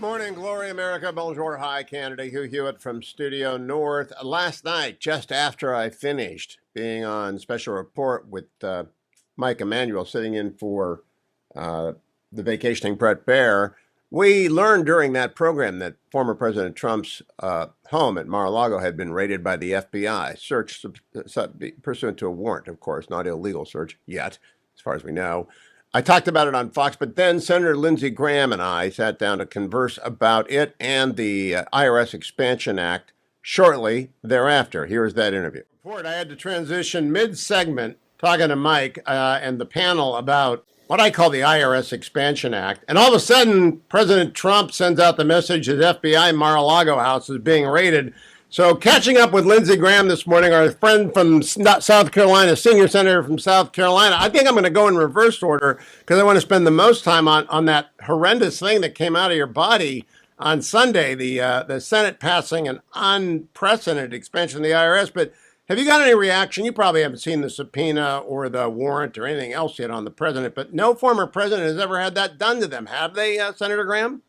Morning, Glory America. Bonjour, hi, Canada. Hugh Hewitt from Studio North. Last night, just after I finished being on special report with Mike Emanuel, sitting in for uh, the vacationing Brett Baer, we learned during that program that former President Trump's home at Mar-a-Lago had been raided by the FBI, searched pursuant to a warrant, of course, not illegal search yet, as far as we know. I talked about it on Fox, but then Senator Lindsey Graham and I sat down to converse about it and the IRS Expansion Act shortly thereafter. Here's that interview. Report, I had to transition mid-segment talking to Mike and the panel about what I call the IRS Expansion Act. And all of a sudden, President Trump sends out the message that FBI Mar-a-Lago house is being raided. So catching up with Lindsey Graham this morning, our friend from South Carolina, senior senator from South Carolina. I think I'm going to go in reverse order because I want to spend the most time on that horrendous thing that came out of your body on Sunday, the Senate passing an unprecedented expansion of the IRS. But have you got any reaction? You probably haven't seen the subpoena or the warrant or anything else yet on the president, but no former president has ever had that done to them, have they, Senator Graham?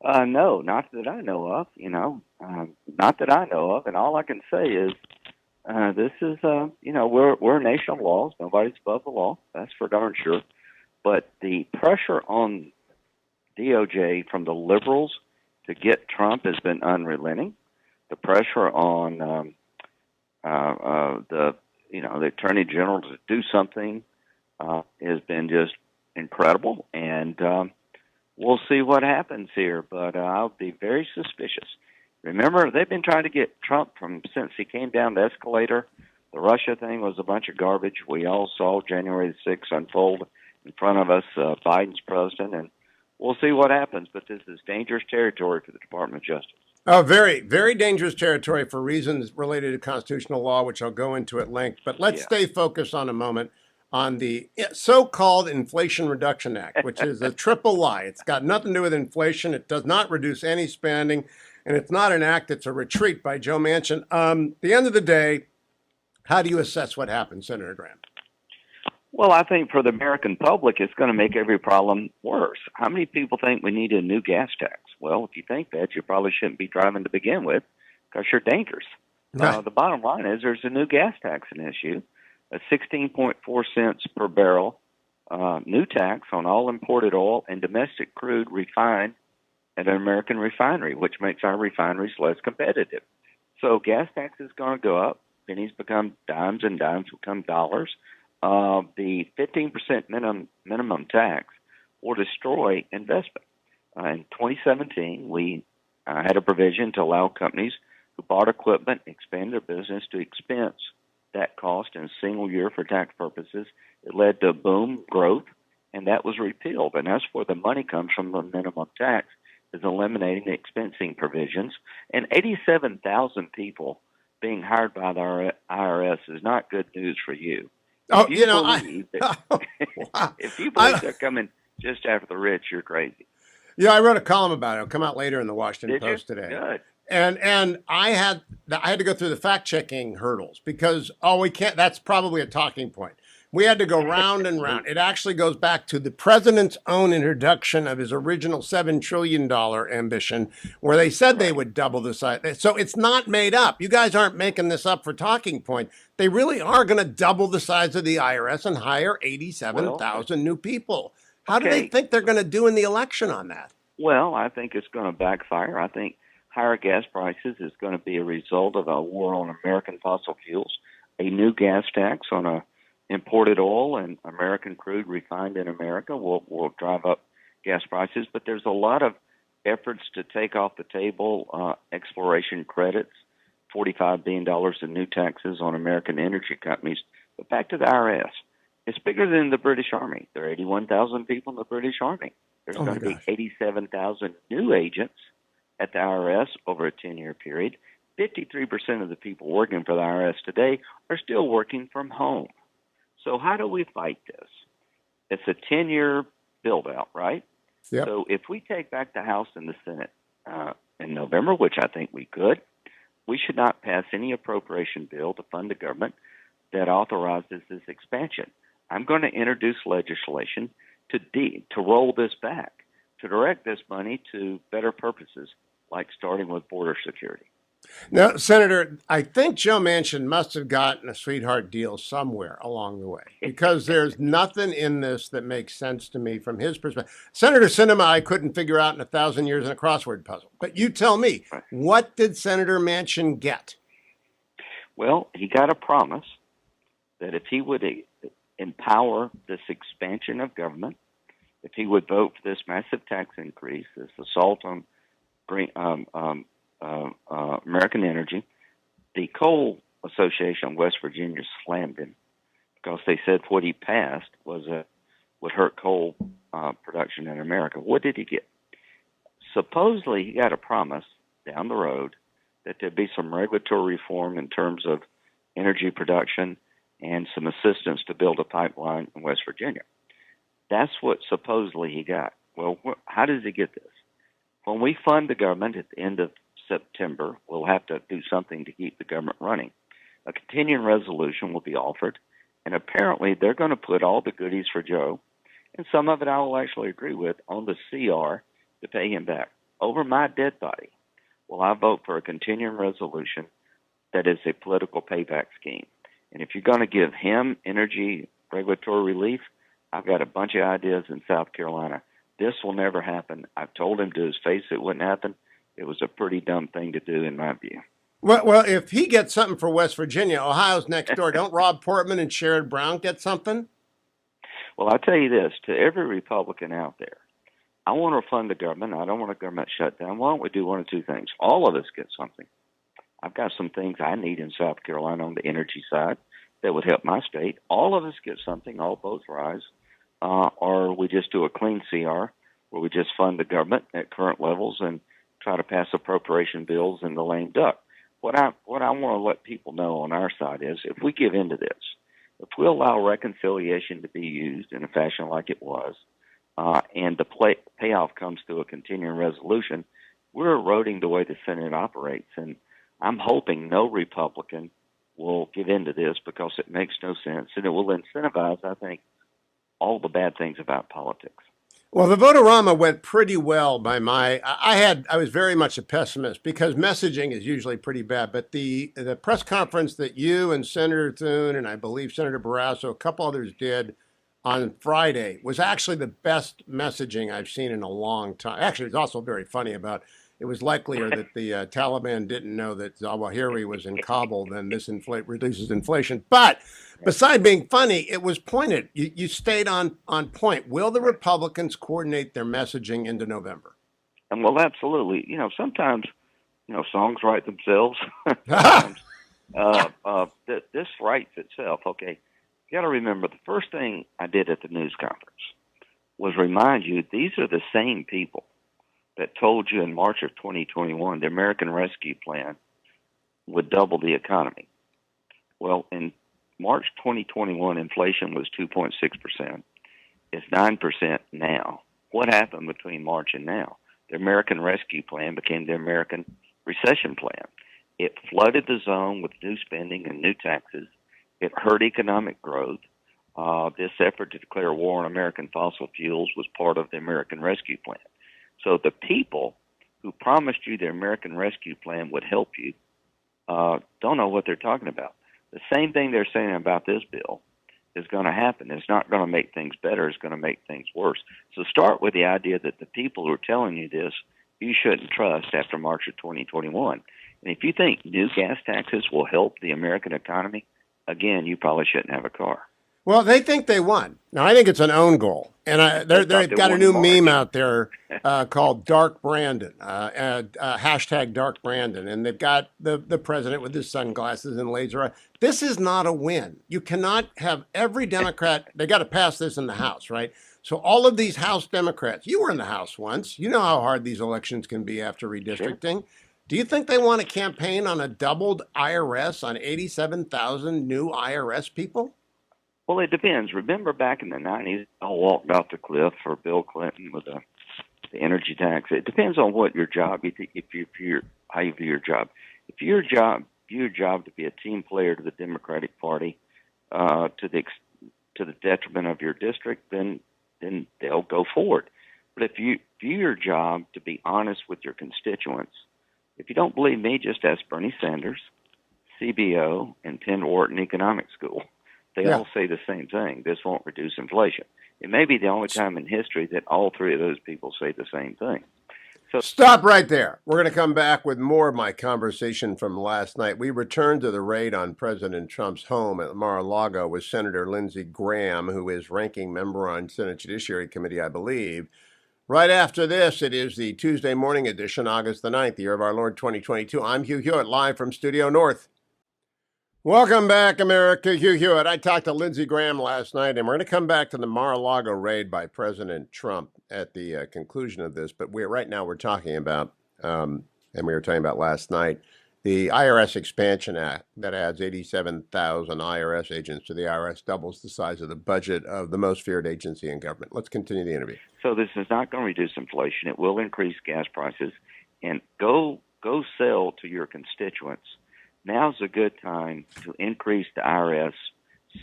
No, not that I know of, not that I know of. And all I can say is this is, we're a nation of laws. Nobody's above the law. That's for darn sure. But the pressure on DOJ from the liberals to get Trump has been unrelenting. The pressure on the Attorney General to do something has been just incredible. And we'll see what happens here, but I'll be very suspicious. Remember, they've been trying to get Trump since he came down the escalator. The Russia thing was a bunch of garbage. We all saw January the 6th unfold in front of us, Biden's president, and we'll see what happens. But this is dangerous territory for the Department of Justice. Oh, very, very dangerous territory for reasons related to constitutional law, which I'll go into at length. But let's stay focused on a moment on the so-called Inflation Reduction Act, which is a triple lie. It's got nothing to do with inflation. It does not reduce any spending, and it's not an act. It's a retreat by Joe Manchin. At the end of the day, how do you assess what happened, Senator Graham? Well, I think for the American public, it's going to make every problem worse. How many people think we need a new gas tax? Well, if you think that, you probably shouldn't be driving to begin with because you're dangerous. Right. The bottom line is there's a new gas tax an issue. A 16.4 cents per barrel new tax on all imported oil and domestic crude refined at an American refinery, which makes our refineries less competitive. So gas tax is going to go up. Pennies become dimes and dimes become dollars. The 15% minimum tax will destroy investment. In 2017, we had a provision to allow companies who bought equipment, expand their business to expense that cost in a single year for tax purposes. It led to boom growth, and that was repealed. And that's where the money comes from. The minimum tax is eliminating the expensing provisions. And 87,000 people being hired by the IRS is not good news for you. Oh, If you believe they're coming just after the rich, you're crazy. Yeah, I wrote a column about it. It'll come out later in the Washington Did Post you? today. Good. And I had to go through the fact checking hurdles because we can't. That's probably a talking point. We had to go round and round. It actually goes back to the president's own introduction of his original $7 trillion ambition, where they said they would double the size. So it's not made up. You guys aren't making this up for talking point. They really are going to double the size of the IRS and hire 87,000 new people. How do they think they're going to do in the election on that? Well, I think it's going to backfire. I think higher gas prices is going to be a result of a war on American fossil fuels, a new gas tax on imported oil and American crude refined in America will drive up gas prices. But there's a lot of efforts to take off the table exploration credits, $45 billion in new taxes on American energy companies. But back to the IRS. It's bigger than the British Army. There are 81,000 people in the British Army. There's going to be 87,000 new agents at the IRS over a 10-year period. 53% of the people working for the IRS today are still working from home. So how do we fight this? It's a 10-year build-out, right? Yep. So if we take back the House and the Senate in November, which I think we could, we should not pass any appropriation bill to fund the government that authorizes this expansion. I'm going to introduce legislation to roll this back, to direct this money to better purposes, like starting with border security. Now, Senator, I think Joe Manchin must have gotten a sweetheart deal somewhere along the way because there's nothing in this that makes sense to me from his perspective. Senator Sinema, I couldn't figure out in 1,000 years in a crossword puzzle. But you tell me, what did Senator Manchin get? Well, he got a promise that if he would empower this expansion of government, if he would vote for this massive tax increase, this assault on green, American energy, the Coal Association of West Virginia slammed him because they said what he passed was would hurt coal production in America. What did he get? Supposedly, he got a promise down the road that there'd be some regulatory reform in terms of energy production and some assistance to build a pipeline in West Virginia. That's what supposedly he got. Well, how does he get this? When we fund the government at the end of September, we'll have to do something to keep the government running. A continuing resolution will be offered, and apparently they're going to put all the goodies for Joe, and some of it I will actually agree with, on the CR to pay him back. Over my dead body, will I vote for a continuing resolution that is a political payback scheme. And if you're going to give him energy regulatory relief, I've got a bunch of ideas in South Carolina. This will never happen. I've told him to his face it wouldn't happen. It was a pretty dumb thing to do, in my view. Well, if he gets something for West Virginia, Ohio's next door. Don't Rob Portman and Sherrod Brown get something? Well, I'll tell you this, to every Republican out there, I want to fund the government. I don't want a government shutdown. Why don't we do one of two things? All of us get something. I've got some things I need in South Carolina on the energy side that would help my state. All of us get something, all boats rise. Or we just do a clean CR where we just fund the government at current levels and try to pass appropriation bills in the lame duck. What I want to let people know on our side is if we give into this, if we allow reconciliation to be used in a fashion like it was, and the payoff comes through a continuing resolution, we're eroding the way the Senate operates. And I'm hoping no Republican will give into this because it makes no sense, and it will incentivize, I think, all the bad things about politics. Well, the vote-a-rama went pretty well by I was very much a pessimist because messaging is usually pretty bad. But the press conference that you and Senator Thune and I believe Senator Barrasso, a couple others did on Friday was actually the best messaging I've seen in a long time. Actually, it's also very funny about it was likelier that the Taliban didn't know that Zawahiri was in Kabul, then this reduces inflation. But beside being funny, it was pointed. You stayed on point. Will the Republicans coordinate their messaging into November? And well, absolutely. Sometimes, songs write themselves. Sometimes, this writes itself. Okay, you got to remember the first thing I did at the news conference was remind you these are the same people that told you in March of 2021 the American Rescue Plan would double the economy. Well, in March 2021, inflation was 2.6%. It's 9% now. What happened between March and now? The American Rescue Plan became the American Recession Plan. It flooded the zone with new spending and new taxes. It hurt economic growth. This effort to declare war on American fossil fuels was part of the American Rescue Plan. So the people who promised you the American Rescue Plan would help you don't know what they're talking about. The same thing they're saying about this bill is going to happen. It's not going to make things better. It's going to make things worse. So start with the idea that the people who are telling you this, you shouldn't trust after March of 2021. And if you think new gas taxes will help the American economy, again, you probably shouldn't have a car. Well, they think they won. Now, I think it's an own goal. And they've got a new meme out there called Dark Brandon, hashtag Dark Brandon. And they've got the president with his sunglasses and laser eye. This is not a win. You cannot have every Democrat. They got to pass this in the House, right? So all of these House Democrats, you were in the House once. You know how hard these elections can be after redistricting. Sure. Do you think they want to campaign on a doubled IRS on 87,000 new IRS people? Well, it depends. Remember back in the 90s, I walked off the cliff for Bill Clinton with the energy tax. It depends on what your job, how you view your job. If your job to be a team player to the Democratic Party, to the detriment of your district, then they'll go forward. But if you view your job to be honest with your constituents, if you don't believe me, just ask Bernie Sanders, CBO, and Penn Wharton Economic School. They all say the same thing. This won't reduce inflation. It may be the only time in history that all three of those people say the same thing. So stop right there. We're going to come back with more of my conversation from last night. We returned to the raid on President Trump's home at Mar-a-Lago with Senator Lindsey Graham, who is ranking member on Senate Judiciary Committee, I believe. Right after this, it is the Tuesday morning edition, August the 9th, the year of our Lord 2022. I'm Hugh Hewitt, live from Studio North. Welcome back, America. Hugh Hewitt. I talked to Lindsey Graham last night, and we're going to come back to the Mar-a-Lago raid by President Trump at the conclusion of this. But right now we're talking about, and we were talking about last night, the IRS Expansion Act that adds 87,000 IRS agents to the IRS, doubles the size of the budget of the most feared agency in government. Let's continue the interview. So this is not going to reduce inflation. It will increase gas prices. And go sell to your constituents. Now's a good time to increase the IRS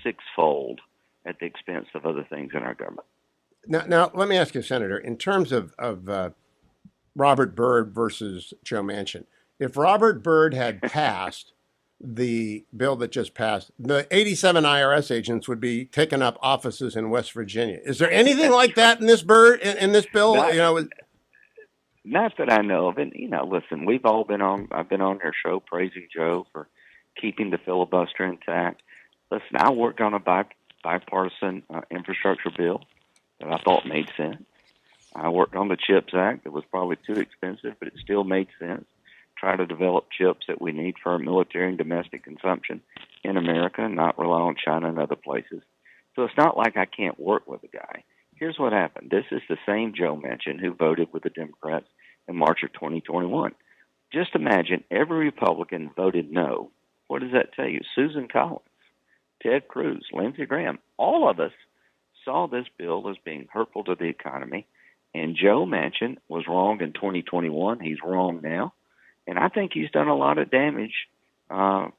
sixfold at the expense of other things in our government. Now let me ask you, Senator, in terms of Robert Byrd versus Joe Manchin, if Robert Byrd had passed the bill that just passed, the 87 IRS agents would be taking up offices in West Virginia. Is there anything like that in this in this bill? Not that I know of. And, listen, we've all I've been on their show praising Joe for keeping the filibuster intact. Listen, I worked on a bipartisan infrastructure bill that I thought made sense. I worked on the CHIPS Act. It was probably too expensive, but it still made sense. Try to develop chips that we need for our military and domestic consumption in America and not rely on China and other places. So it's not like I can't work with the guy. Here's what happened. This is the same Joe Manchin who voted with the Democrats in March of 2021. Just imagine every Republican voted no. What does that tell you? Susan Collins, Ted Cruz, Lindsey Graham, all of us saw this bill as being hurtful to the economy. And Joe Manchin was wrong in 2021. He's wrong now. And I think he's done a lot of damage to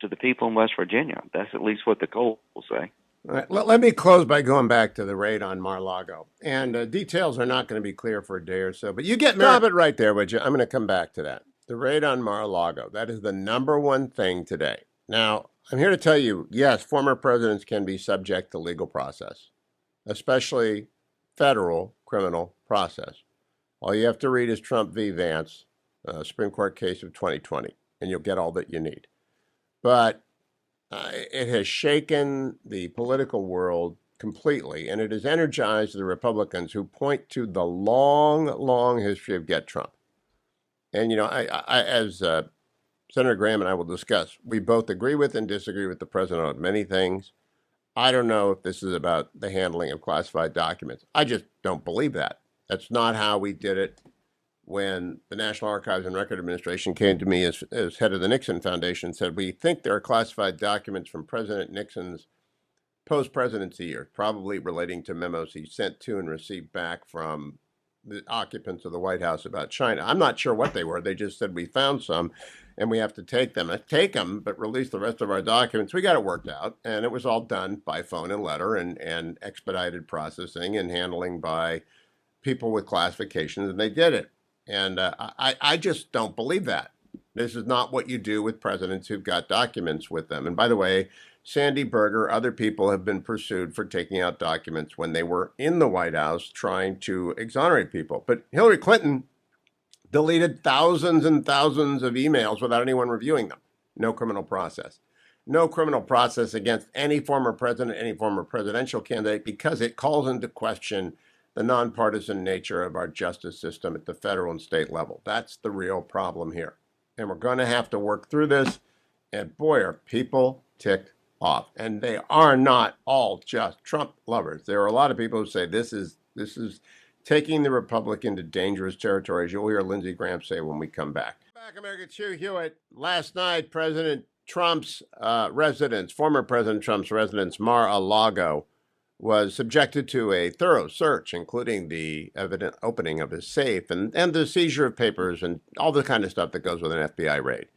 the people in West Virginia. That's at least what the Cole will say. All right, let me close by going back to the raid on Mar-a-Lago. And details are not going to be clear for a day or so, but you stop it right there, would you? I'm going to come back to that. The raid on Mar-a-Lago, that is the number one thing today. Now, I'm here to tell you, yes, former presidents can be subject to legal process, especially federal criminal process. All you have to read is Trump v. Vance, Supreme Court case of 2020, and you'll get all that you need. But it has shaken the political world completely, and it has energized the Republicans who point to the long, long history of Get Trump. And, as Senator Graham and I will discuss, we both agree with and disagree with the president on many things. I don't know if this is about the handling of classified documents. I just don't believe that. That's not how we did it when the National Archives and Record Administration came to me as head of the Nixon Foundation and said, we think there are classified documents from President Nixon's post-presidency years, probably relating to memos he sent to and received back from the occupants of the White House about China. I'm not sure what they were. They just said, we found some and we have to take them. Take them, but release the rest of our documents. We got it worked out. And it was all done by phone and letter and expedited processing and handling by people with classifications, and they did it. And I just don't believe that. This is not what you do with presidents who've got documents with them. And by the way, Sandy Berger, other people have been pursued for taking out documents when they were in the White House trying to exonerate people. But Hillary Clinton deleted thousands and thousands of emails without anyone reviewing them. No criminal process. No criminal process against any former president, any former presidential candidate, because it calls into question the nonpartisan nature of our justice system at the federal and state level. That's the real problem here. And we're going to have to work through this. And boy, are people ticked off. And they are not all just Trump lovers. There are a lot of people who say this is taking the Republic into dangerous territory, as you'll hear Lindsey Graham say when we come back. Back, America. It's Hugh Hewitt. Last night, President Trump's residence, former President Trump's residence, Mar-a-Lago, was subjected to a thorough search, including the evident opening of his safe and the seizure of papers and all the kind of stuff that goes with an FBI raid.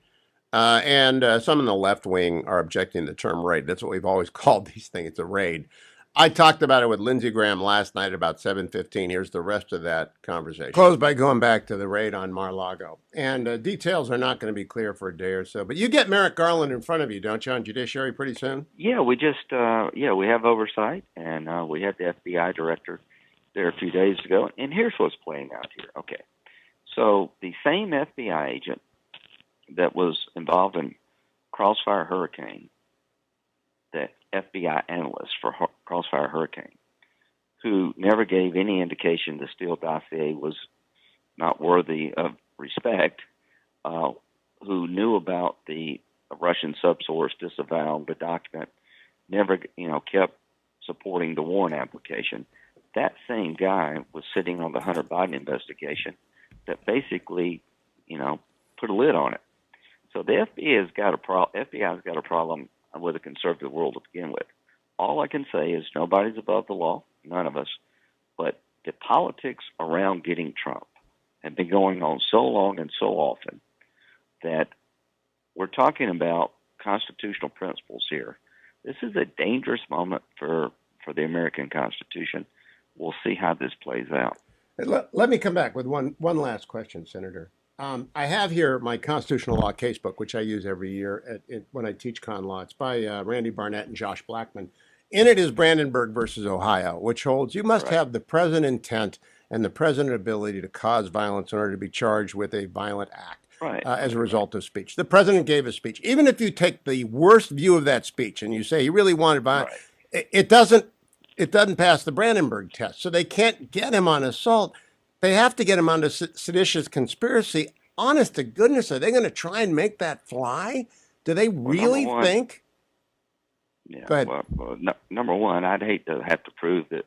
And some in the left wing are objecting to the term raid. That's what we've always called these things. It's a raid. I talked about it with Lindsay Graham last night about 7:15. Here's the rest of that conversation. Close by going back to the raid on Mar-a-Lago. And details are not going to be clear for a day or so. But you get Merrick Garland in front of you, don't you, on Judiciary pretty soon? Yeah, we just we have oversight, and we had the FBI director there a few days ago. And here's what's playing out here. Okay, so the same FBI agent that was involved in Crossfire Hurricane, the FBI analyst for Crossfire Hurricane, who never gave any indication the Steele dossier was not worthy of respect, who knew about the Russian subsource disavowed the document, never kept supporting the warrant application. That same guy was sitting on the Hunter Biden investigation that basically, put a lid on it. So the FBI's got a problem with a conservative world to begin with. All I can say is nobody's above the law, none of us, but the politics around getting Trump have been going on so long and so often that we're talking about constitutional principles here. This is a dangerous moment for the American Constitution. We'll see how this plays out. Let me come back with one last question, Senator. I have here my constitutional law casebook, which I use every year when I teach con law. It's by Randy Barnett and Josh Blackman. In it is Brandenburg versus Ohio, which holds you must have the present intent and the present ability to cause violence in order to be charged with a violent act as a result of speech. The president gave a speech. Even if you take the worst view of that speech and you say he really wanted violence, it doesn't pass the Brandenburg test. So they can't get him on assault. They have to get him onto seditious conspiracy. Honest to goodness, are they going to try and make that fly? Do they really think? Yeah. Go ahead. Number one, I'd hate to have to prove that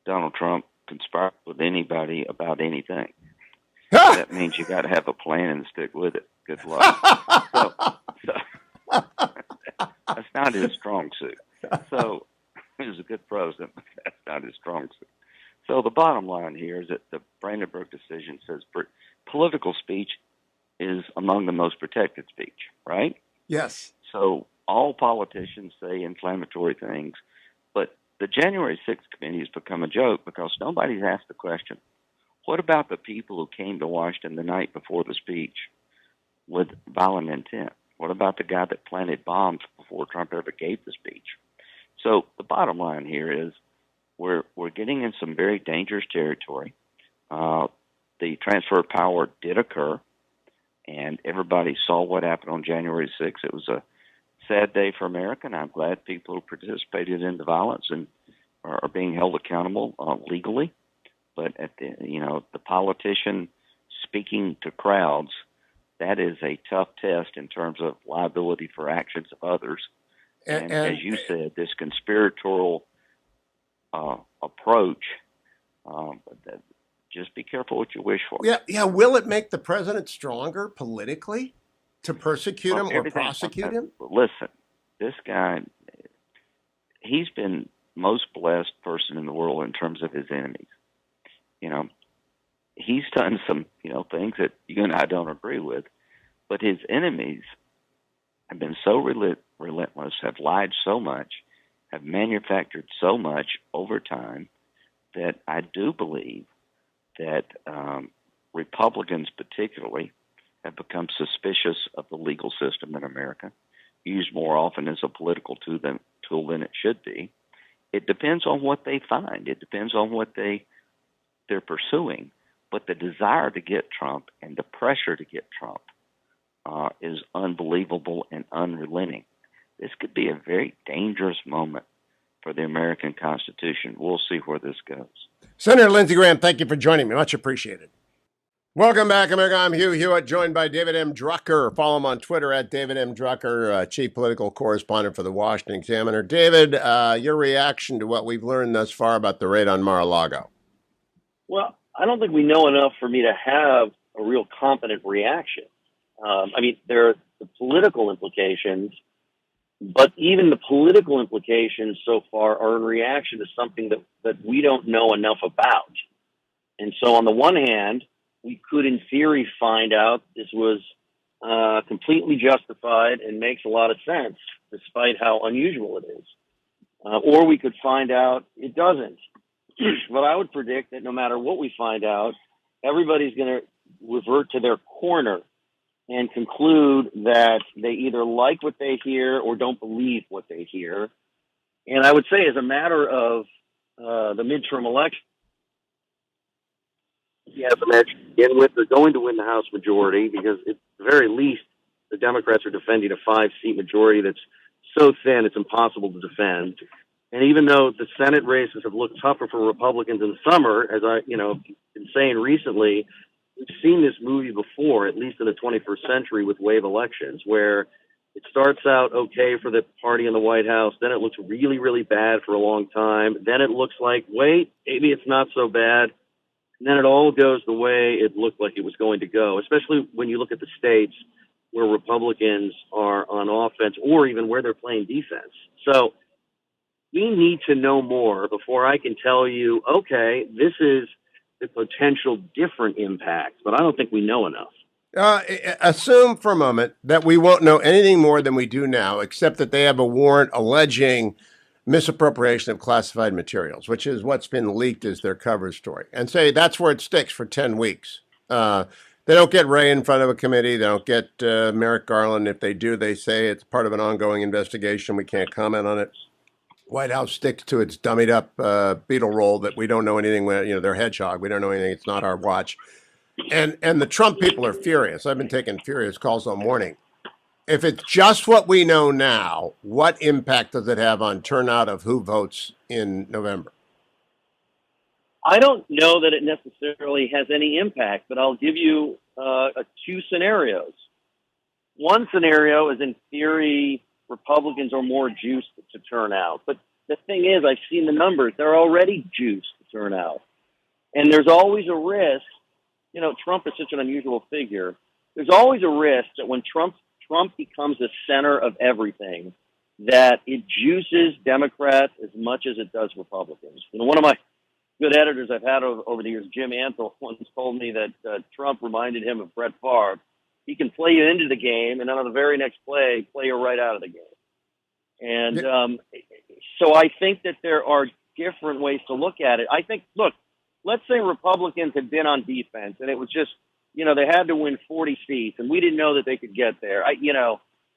Donald Trump conspired with anybody about anything. That means you got to have a plan and stick with it. Good luck. So that's not his strong suit. So he's a good president, but that's not his strong suit. So the bottom line here is that the Brandenburg decision says political speech is among the most protected speech, right? Yes. So all politicians say inflammatory things, but the January 6th committee has become a joke because nobody's asked the question, what about the people who came to Washington the night before the speech with violent intent? What about the guy that planted bombs before Trump ever gave the speech? So the bottom line here is we're getting in some very dangerous territory. The transfer of power did occur, and everybody saw what happened on January 6th. It was a sad day for America, and I'm glad people who participated in the violence and are being held accountable legally. But at the politician speaking to crowds, that is a tough test in terms of liability for actions of others. And as you said, this conspiratorial approach, just be careful what you wish for. Yeah. Will it make the president stronger politically to persecute him or prosecute him? Listen, this guy, he's been most blessed person in the world in terms of his enemies. He's done some, things that you and I don't agree with, but his enemies have been so relentless, have lied so much, have manufactured so much over time that I do believe that Republicans particularly have become suspicious of the legal system in America, used more often as a political tool than it should be. It depends on what they find. It depends on what they're pursuing. But the desire to get Trump and the pressure to get Trump is unbelievable and unrelenting. This could be a very dangerous moment for the American Constitution. We'll see where this goes. Senator Lindsey Graham, thank you for joining me. Much appreciated. Welcome back, America. I'm Hugh Hewitt, joined by David M. Drucker. Follow him on Twitter at David M. Drucker, chief political correspondent for the Washington Examiner. David, your reaction to what we've learned thus far about the raid on Mar-a-Lago? Well, I don't think we know enough for me to have a real competent reaction. There are the political implications, but even the political implications so far are in reaction to something that we don't know enough about. And so on the one hand, we could in theory find out this was completely justified and makes a lot of sense, despite how unusual it is. or we could find out it doesn't. But I would predict that no matter what we find out, everybody's going to revert to their corner and conclude that they either like what they hear or don't believe what they hear. And I would say, as a matter of the midterm election, he has a match to begin with. They're going to win the House majority because, at the very least, the Democrats are defending a 5-seat majority that's so thin it's impossible to defend. And even though the Senate races have looked tougher for Republicans in the summer, as been saying recently, we've seen this movie before, at least in the 21st century, with wave elections, where it starts out okay for the party in the White House, then it looks really, really bad for a long time. Then it looks like, wait, maybe it's not so bad. And then it all goes the way it looked like it was going to go, especially when you look at the states where Republicans are on offense or even where they're playing defense. So we need to know more before I can tell you, okay, this is the potential different impact, but I don't think we know enough. Assume for a moment that we won't know anything more than we do now, except that they have a warrant alleging misappropriation of classified materials, which is what's been leaked as their cover story, and say that's where it sticks for 10 weeks. They don't get Ray in front of a committee. They don't get Merrick Garland. If they do, they say it's part of an ongoing investigation. We can't comment on it. White House sticks to its dummied up Beetle role that we don't know anything. They're hedgehog. We don't know anything. It's not our watch. And the Trump people are furious. I've been taking furious calls all morning. If it's just what we know now, what impact does it have on turnout of who votes in November? I don't know that it necessarily has any impact, but I'll give you two scenarios. One scenario is, in theory, Republicans are more juiced to turn out. But the thing is, I've seen the numbers. They're already juiced to turn out. And there's always a risk. Trump is such an unusual figure. There's always a risk that when Trump becomes the center of everything, that it juices Democrats as much as it does Republicans. One of my good editors I've had over the years, Jim Antle, once told me that Trump reminded him of Brett Favre. He can play you into the game, and then on the very next play you right out of the game. And so I think that there are different ways to look at it. I think, look, let's say Republicans had been on defense, and it was just, they had to win 40 seats, and we didn't know that they could get there.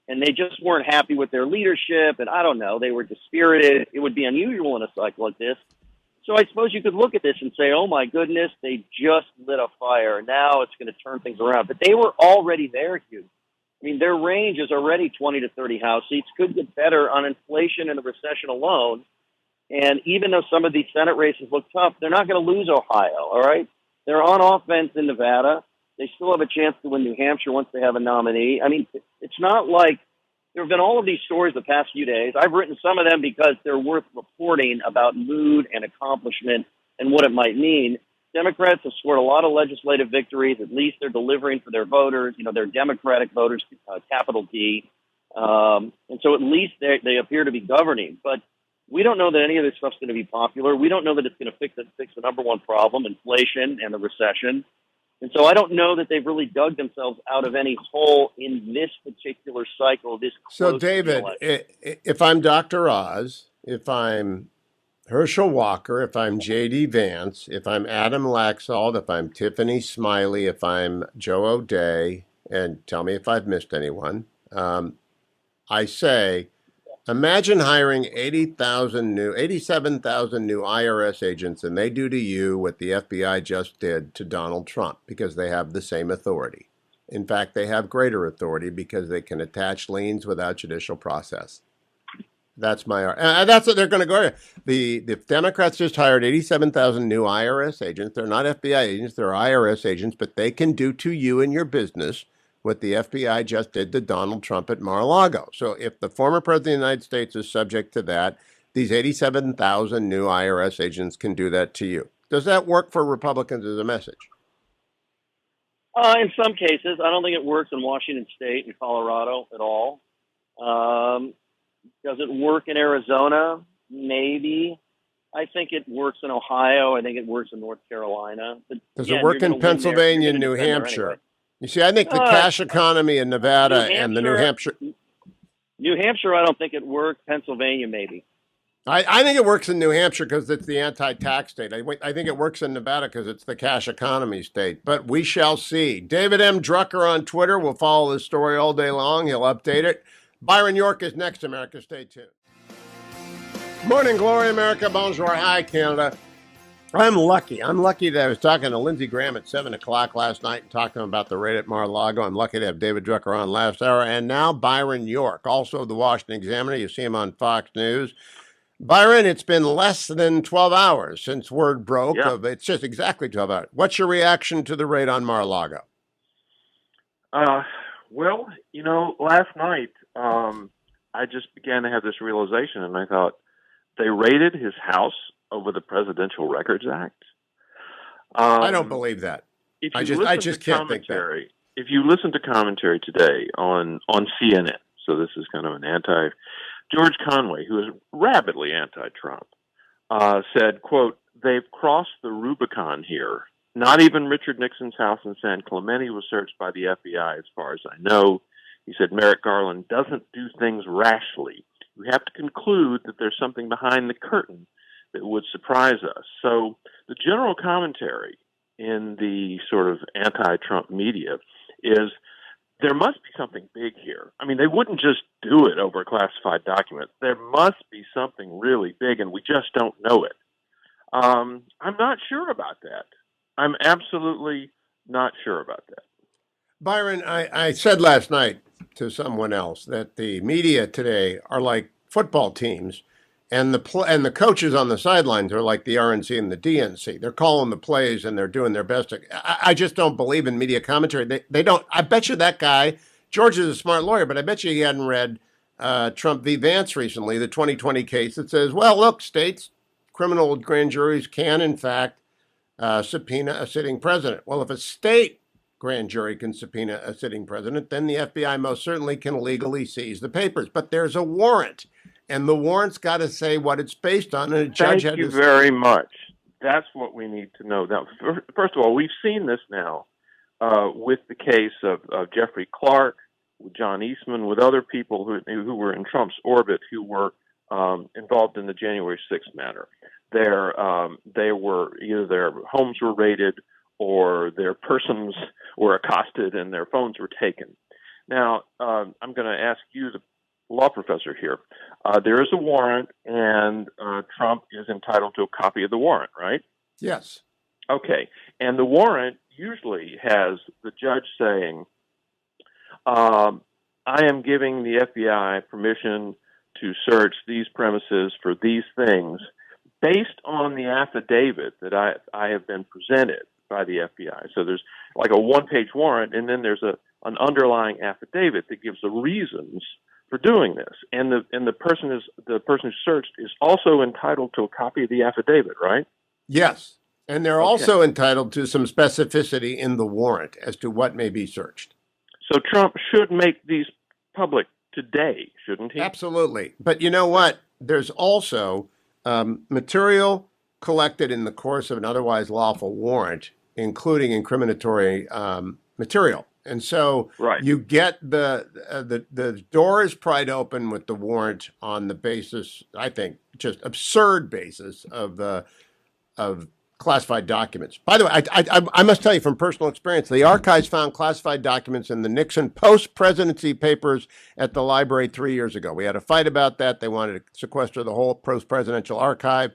And they just weren't happy with their leadership, and I don't know, they were dispirited. It would be unusual in a cycle like this. So I suppose you could look at this and say, oh, my goodness, they just lit a fire. Now it's going to turn things around. But they were already there, Hugh. I mean, their range is already 20 to 30 House seats, could get better on inflation and the recession alone. And even though some of these Senate races look tough, they're not going to lose Ohio, all right? They're on offense in Nevada. They still have a chance to win New Hampshire once they have a nominee. I mean, it's not like there have been all of these stories the past few days. I've written some of them because they're worth reporting about mood and accomplishment and what it might mean. Democrats have scored a lot of legislative victories. At least they're delivering for their voters. They're Democratic voters, capital D. And so at least they appear to be governing. But we don't know that any of this stuff's going to be popular. We don't know that it's going to fix the number one problem, inflation and the recession. And so I don't know that they've really dug themselves out of any hole in this particular cycle. So, David, if I'm Dr. Oz, if I'm Herschel Walker, if I'm J.D. Vance, if I'm Adam Laxalt, if I'm Tiffany Smiley, if I'm Joe O'Dea, and tell me if I've missed anyone, I say, imagine hiring 87,000 new IRS agents, and they do to you what the FBI just did to Donald Trump, because they have the same authority. In fact, they have greater authority because they can attach liens without judicial process. That's that's what they're going to go. The Democrats just hired 87,000 new IRS agents. They're not FBI agents, they're IRS agents, but they can do to you and your business what the FBI just did to Donald Trump at Mar-a-Lago. So if the former president of the United States is subject to that, these 87,000 new IRS agents can do that to you. Does that work for Republicans as a message? In some cases. I don't think it works in Washington State and Colorado at all. Does it work in Arizona? Maybe. I think it works in Ohio. I think it works in North Carolina. But does it work in Pennsylvania and New Hampshire? Anyway. You see, I think the cash economy in Nevada and the New Hampshire. New Hampshire, I don't think it worked. Pennsylvania, maybe. I think it works in New Hampshire because it's the anti-tax state. I think it works in Nevada because it's the cash economy state. But we shall see. David M. Drucker on Twitter will follow this story all day long. He'll update it. Byron York is next, America. Stay tuned. Morning, glory, America. Bonjour. Hi, Canada. I'm lucky. I'm lucky that I was talking to Lindsay Graham at 7 o'clock last night and talking to him about the raid at Mar-a-Lago. I'm lucky to have David Drucker on last hour. And now Byron York, also of the Washington Examiner. You see him on Fox News. Byron, it's been less than 12 hours since word broke. Yeah. It's just exactly 12 hours. What's your reaction to the raid on Mar-a-Lago? Well, last night I just began to have this realization, and I thought, they raided his house over the Presidential Records Act. I don't believe that. I just can't think that. If you listen to commentary today on CNN, so this is kind of an George Conway, who is rabidly anti-Trump, said, quote, "They've crossed the Rubicon here. Not even Richard Nixon's house in San Clemente was searched by the FBI, as far as I know." He said, "Merrick Garland doesn't do things rashly. We have to conclude that there's something behind the curtain that would surprise us." So the general commentary in the sort of anti-Trump media is there must be something big here. I mean, they wouldn't just do it over a classified document. There must be something really big, and we just don't know it. I'm not sure about that. I'm absolutely not sure about that. Byron, I said last night to someone else that the media today are like football teams, and the coaches on the sidelines are like the RNC and the DNC. They're calling the plays and they're doing their best. I just don't believe in media commentary. They don't. I bet you that guy, George is a smart lawyer, but I bet you he hadn't read Trump v. Vance recently, the 2020 case that says, well, look, states, criminal grand juries can, in fact, subpoena a sitting president. Well, if a state grand jury can subpoena a sitting president, then the FBI most certainly can legally seize the papers. But there's a warrant. And the warrant's got to say what it's based on. And a judge Thank you very much. That's what we need to know. Now, first of all, we've seen this now with the case of Jeffrey Clark, with John Eastman, with other people who were in Trump's orbit who were involved in the January 6th matter. They were either their homes were raided or their persons were accosted and their phones were taken. Now, I'm going to ask you, the law professor here, there is a warrant, and Trump is entitled to a copy of the warrant, right? Yes. Okay. And the warrant usually has the judge saying, I am giving the FBI permission to search these premises for these things based on the affidavit that I have been presented by the FBI. So there's like a one-page warrant, and then there's an underlying affidavit that gives the reasons for doing this, and the person who searched is also entitled to a copy of the affidavit, right? Yes, and they're also entitled to some specificity in the warrant as to what may be searched. So Trump should make these public today, shouldn't he? Absolutely, but you know what? There's also material collected in the course of an otherwise lawful warrant, including incriminatory material. And so you get the door is pried open with the warrant on the basis, I think, just absurd basis of classified documents. By the way, I must tell you from personal experience, the archives found classified documents in the Nixon post-presidency papers at the library 3 years ago. We had a fight about that. They wanted to sequester the whole post-presidential archive.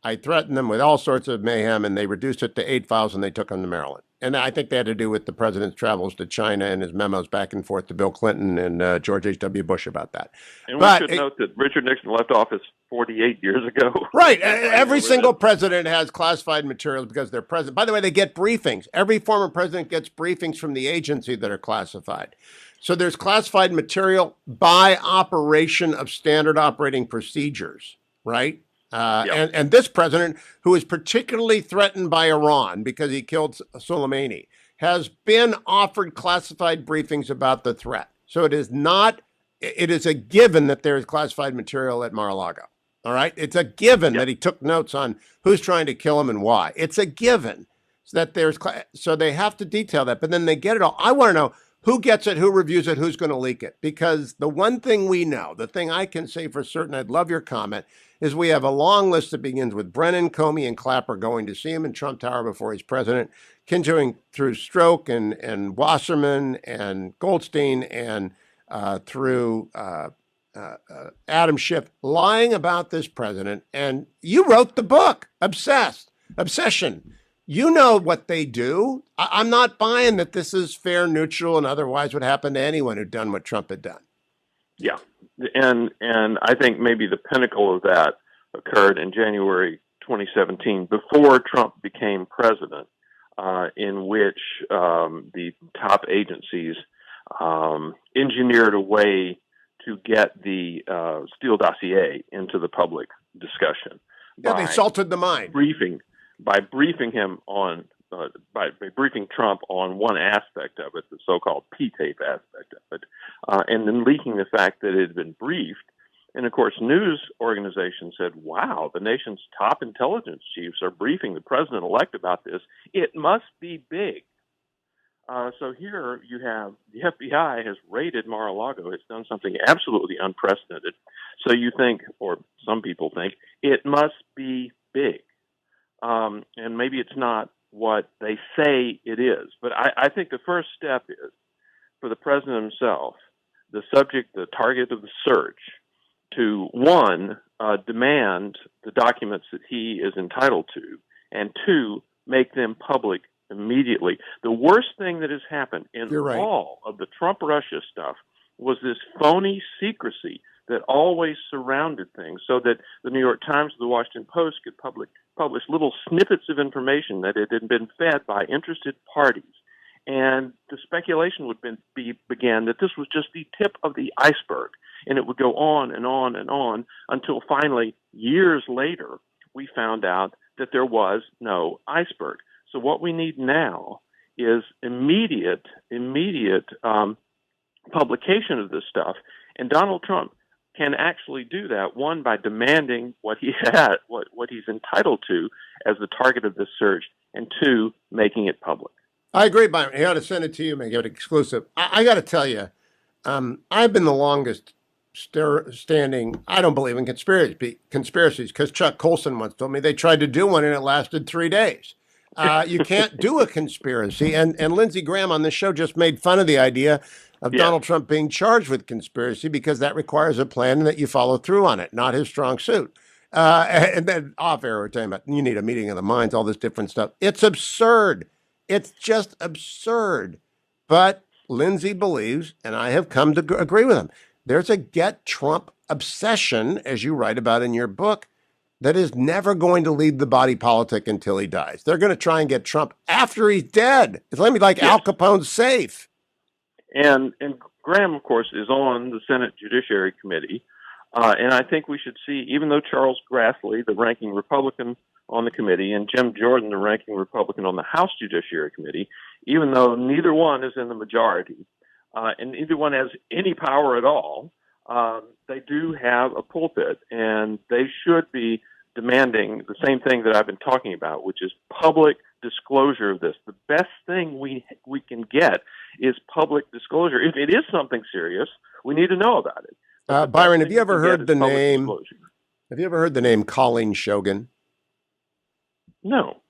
I threatened them with all sorts of mayhem, and they reduced it to 8 files, and they took them to Maryland. And I think they had to do with the president's travels to China and his memos back and forth to Bill Clinton and George H.W. Bush about that. And we should note that Richard Nixon left office 48 years ago. Right. Every single president has classified materials because they're president. By the way, they get briefings. Every former president gets briefings from the agency that are classified. So there's classified material by operation of standard operating procedures, right? And this president, who is particularly threatened by Iran because he killed Soleimani, has been offered classified briefings about the threat. So it is a given that there is classified material at Mar-a-Lago. All right. It's a given that he took notes on who's trying to kill him and why. It's a given that so they have to detail that, but then they get it all. I want to know who gets it, who reviews it, who's going to leak it. Because the one thing we know, the thing I can say for certain, I'd love your comment, is we have a long list that begins with Brennan, Comey, and Clapper going to see him in Trump Tower before he's president, continuing through Stroke and Wasserman and Goldstein and through Adam Schiff, lying about this president. And you wrote the book, Obsession. You know what they do. I'm not buying that this is fair, neutral, and otherwise would happen to anyone who'd done what Trump had done. Yeah, and I think maybe the pinnacle of that occurred in January 2017, before Trump became president, in which the top agencies engineered a way to get the Steele dossier into the public discussion. Yeah, they salted the mind. By briefing him on, by briefing Trump on one aspect of it, the so-called P-tape aspect of it, and then leaking the fact that it had been briefed. And of course, news organizations said, wow, the nation's top intelligence chiefs are briefing the president-elect about this. It must be big. So here you have the FBI has raided Mar-a-Lago. It's done something absolutely unprecedented. So you think, or some people think, it must be big. And maybe it's not what they say it is. But I think the first step is for the president himself, the subject, the target of the search, to, one, demand the documents that he is entitled to, and two, make them public immediately. The worst thing that has happened in all of the Trump-Russia stuff was this phony secrecy that always surrounded things, so that the New York Times or the Washington Post could publish little snippets of information that it had been fed by interested parties. And the speculation would began that this was just the tip of the iceberg, and it would go on and on and on until finally, years later, we found out that there was no iceberg. So what we need now is immediate publication of this stuff, and Donald Trump can actually do that, one, by demanding what he had, what he's entitled to as the target of this search, and two, making it public. I agree, Byron. He ought to send it to you, make it exclusive. I got to tell you, I've been the longest standing. I don't believe in conspiracies because Chuck Colson once told me they tried to do one and it lasted 3 days. You can't do a conspiracy. And Lindsey Graham on this show just made fun of the idea of Donald Trump being charged with conspiracy because that requires a plan and that you follow through on it, not his strong suit. And then off air, we're talking about you need a meeting of the minds, all this different stuff. It's absurd. It's just absurd. But Lindsay believes, and I have come to agree with him, there's a get Trump obsession, as you write about in your book, that is never going to leave the body politic until he dies. They're going to try and get Trump after he's dead. It's like Al Capone's safe. And Graham, of course, is on the Senate Judiciary Committee. And I think we should see, even though Charles Grassley, the ranking Republican on the committee, and Jim Jordan, the ranking Republican on the House Judiciary Committee, even though neither one is in the majority, and neither one has any power at all, they do have a pulpit, and they should be demanding the same thing that I've been talking about, which is public disclosure of this. The best thing we can get is public disclosure. If it is something serious, we need to know about it. Byron, have you ever heard the name? Have you ever heard the name Colleen Shogan? No.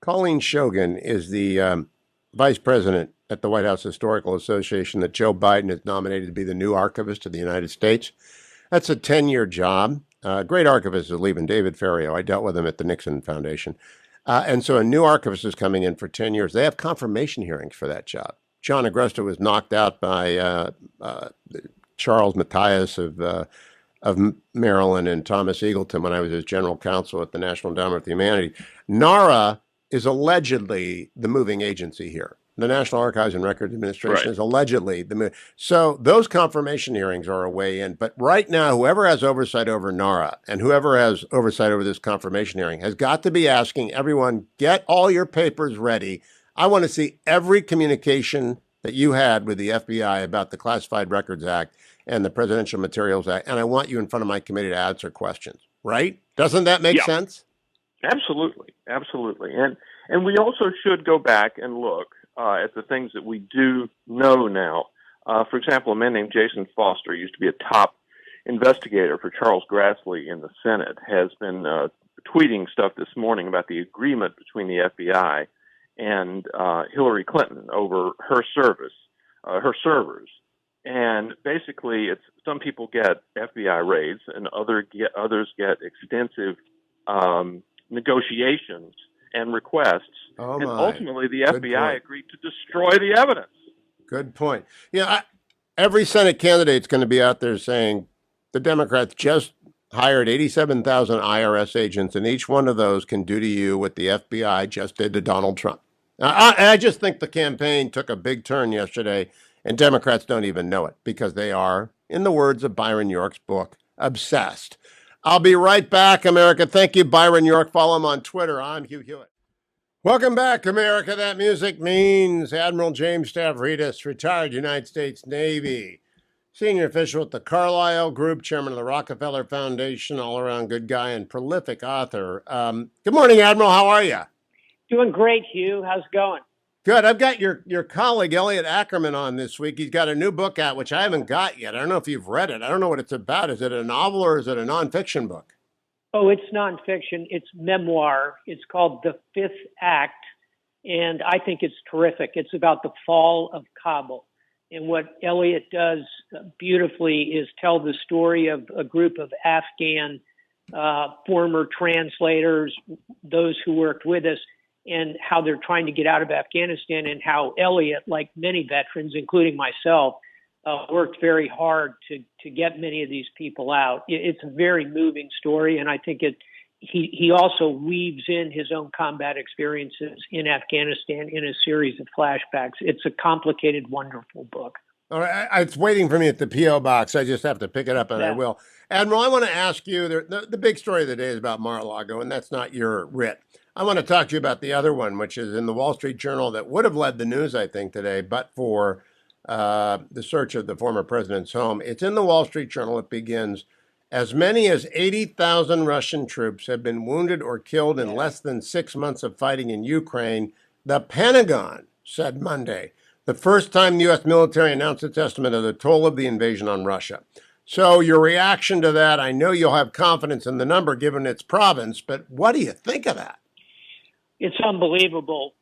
Colleen Shogan is the vice president at the White House Historical Association that Joe Biden has nominated to be the new archivist of the United States. That's a 10-year job. Great archivist is leaving, David Ferriero. I dealt with him at the Nixon Foundation. And so a new archivist is coming in for 10 years. They have confirmation hearings for that job. John Agresta was knocked out by Charles Matthias of Maryland and Thomas Eagleton when I was his general counsel at the National Endowment for Humanity. NARA is allegedly the moving agency here. The National Archives and Records Administration is allegedly the so those confirmation hearings are a way in. But right now, whoever has oversight over NARA and whoever has oversight over this confirmation hearing has got to be asking everyone, get all your papers ready. I want to see every communication that you had with the FBI about the Classified Records Act and the Presidential Materials Act, and I want you in front of my committee to answer questions. Right? Doesn't that make sense? Absolutely, absolutely. And we also should go back and look at the things that we do know now. For example, a man named Jason Foster used to be a top investigator for Charles Grassley in the Senate, has been tweeting stuff this morning about the agreement between the FBI and Hillary Clinton over her servers. And basically, it's some people get FBI raids and others get extensive negotiations and requests. And ultimately, the FBI agreed to destroy the evidence. Good point. Yeah, every Senate candidate's going to be out there saying the Democrats just hired 87,000 IRS agents, and each one of those can do to you what the FBI just did to Donald Trump. I just think the campaign took a big turn yesterday, and Democrats don't even know it because they are, in the words of Byron York's book, obsessed. I'll be right back, America. Thank you, Byron York. Follow him on Twitter. I'm Hugh Hewitt. Welcome back, America. That music means Admiral James Stavridis, retired United States Navy, senior official at the Carlyle Group, chairman of the Rockefeller Foundation, all-around good guy and prolific author. Good morning, Admiral. How are you? Doing great, Hugh. How's it going? Good. I've got your colleague, Elliot Ackerman, on this week. He's got a new book out, which I haven't got yet. I don't know if you've read it. I don't know what it's about. Is it a novel or is it a nonfiction book? Oh, it's nonfiction. It's memoir. It's called The Fifth Act, and I think it's terrific. It's about the fall of Kabul. And what Elliot does beautifully is tell the story of a group of Afghan former translators, those who worked with us, and how they're trying to get out of Afghanistan, and how Elliot, like many veterans, including myself, worked very hard to get many of these people out. It's a very moving story, and I think he also weaves in his own combat experiences in Afghanistan in a series of flashbacks. It's a complicated, wonderful book. All right, it's waiting for me at the P.O. box. I just have to pick it up, and I will. Admiral, I want to ask you, the big story of the day is about Mar-a-Lago, and that's not your writ. I want to talk to you about the other one, which is in the Wall Street Journal, that would have led the news, I think, today, but for the search of the former president's home. It's in the Wall Street Journal. It begins, as many as 80,000 Russian troops have been wounded or killed in less than 6 months of fighting in Ukraine, the Pentagon said Monday, the first time the U.S. military announced its estimate of the toll of the invasion on Russia. So your reaction to that, I know you'll have confidence in the number given its province, but what do you think of that? It's unbelievable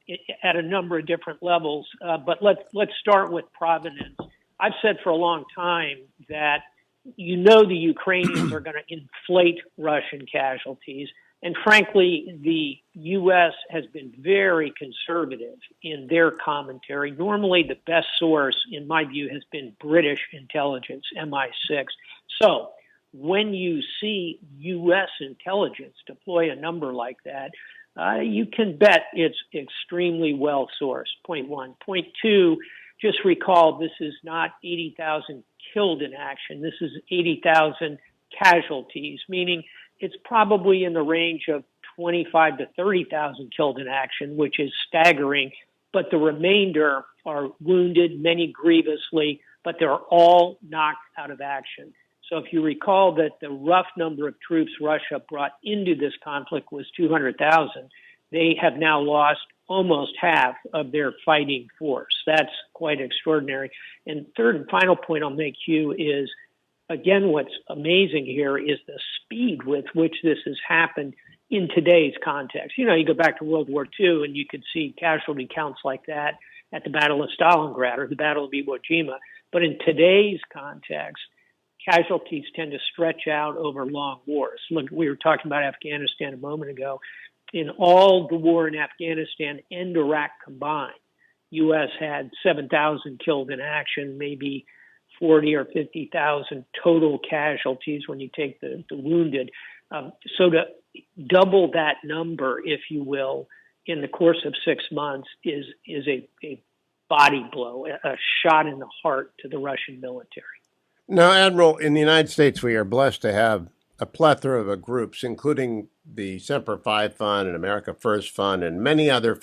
at a number of different levels. But let's start with provenance. I've said for a long time that the Ukrainians are going to inflate Russian casualties. And frankly, the U.S. has been very conservative in their commentary. Normally, the best source, in my view, has been British intelligence, MI6. So when you see U.S. intelligence deploy a number like that, you can bet it's extremely well sourced, point one. Point two, just recall this is not 80,000 killed in action. This is 80,000 casualties, meaning it's probably in the range of 25 to 30,000 killed in action, which is staggering. But the remainder are wounded, many grievously, but they're all knocked out of action. So if you recall that the rough number of troops Russia brought into this conflict was 200,000, they have now lost almost half of their fighting force. That's quite extraordinary. And third and final point I'll make, Hugh, is, again, what's amazing here is the speed with which this has happened in today's context. You go back to World War II and you could see casualty counts like that at the Battle of Stalingrad or the Battle of Iwo Jima. But in today's context, casualties tend to stretch out over long wars. Look, we were talking about Afghanistan a moment ago. In all the war in Afghanistan and Iraq combined, U.S. had 7,000 killed in action, maybe 40 or 50,000 total casualties when you take the wounded. So to double that number, if you will, in the course of 6 months is a body blow, a shot in the heart to the Russian military. Now, Admiral, in the United States, we are blessed to have a plethora of groups, including the Semper Fi Fund and America First Fund and many other,